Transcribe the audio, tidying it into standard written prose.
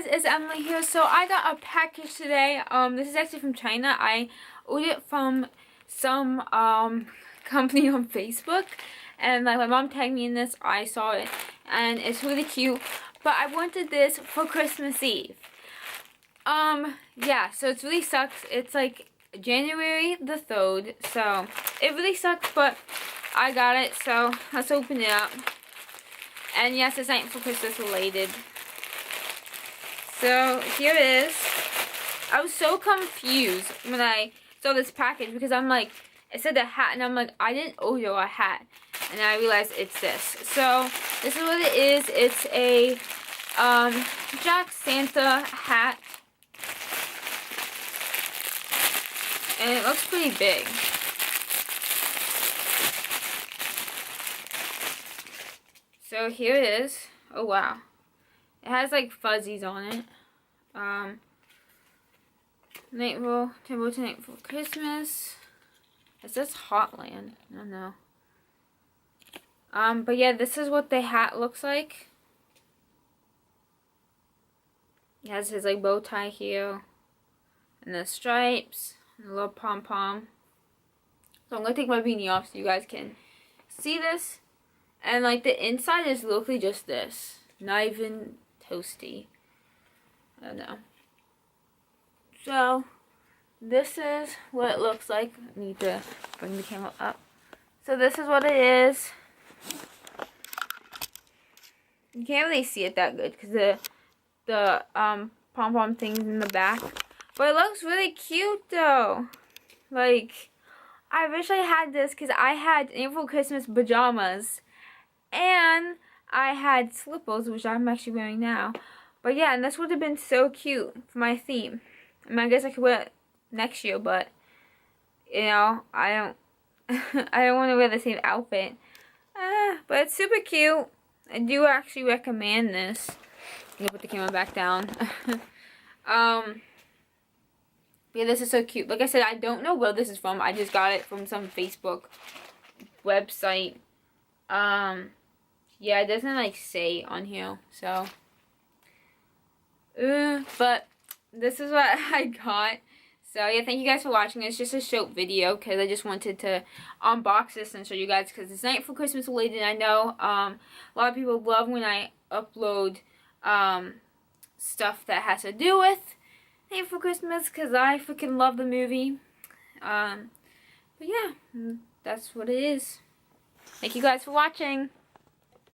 guys, it's Emily here. So I got a package today. This is actually from China. I ordered it from some company on Facebook, and like my mom tagged me in this. I saw it, and it's really cute. But I wanted this for Christmas Eve. Yeah. So it really sucks. It's like January the 3rd, so it really sucks. But I got it. So let's open it up. And yes, it's not for Christmas related. So here it is. I was so confused when I saw this package because I'm like, it said a hat, and I'm like, I didn't order a hat, and I realized it's this. So this is what it is. It's a Jack Santa hat, and it looks pretty big. So here it is. Oh wow. It has like fuzzies on it. Nightfall, Timber Tonight for Christmas. It says Hotland. I don't know. But yeah, this is what the hat looks like. It has his like bow tie here, and the stripes, and a little pom pom. So I'm gonna take my beanie off so you guys can see this. And like the inside is literally just this, not even toasty. I don't know. So this is what it looks like. I need to bring the camera up. So this is what it is. You can't really see it that good because the pom-pom things in the back. But it looks really cute though. Like, I wish I had this because I had April Christmas pajamas. And I had slippers, which I'm actually wearing now. But yeah, and this would have been so cute for my theme. I mean, I guess I could wear it next year, but you know, I don't I don't want to wear the same outfit. But it's super cute. I do actually recommend this. I'm gonna put the camera back down. Yeah, this is so cute. Like I said, I don't know where this is from. I just got it from some Facebook website. Yeah, it doesn't like say on here, so but this is what I got. So yeah, thank you guys for watching. It's just a short video because I just wanted to unbox this and show you guys because it's not for Christmas related. I know a lot of people love when I upload stuff that has to do with Night for Christmas because I freaking love the movie. But yeah, that's what it is. Thank you guys for watching.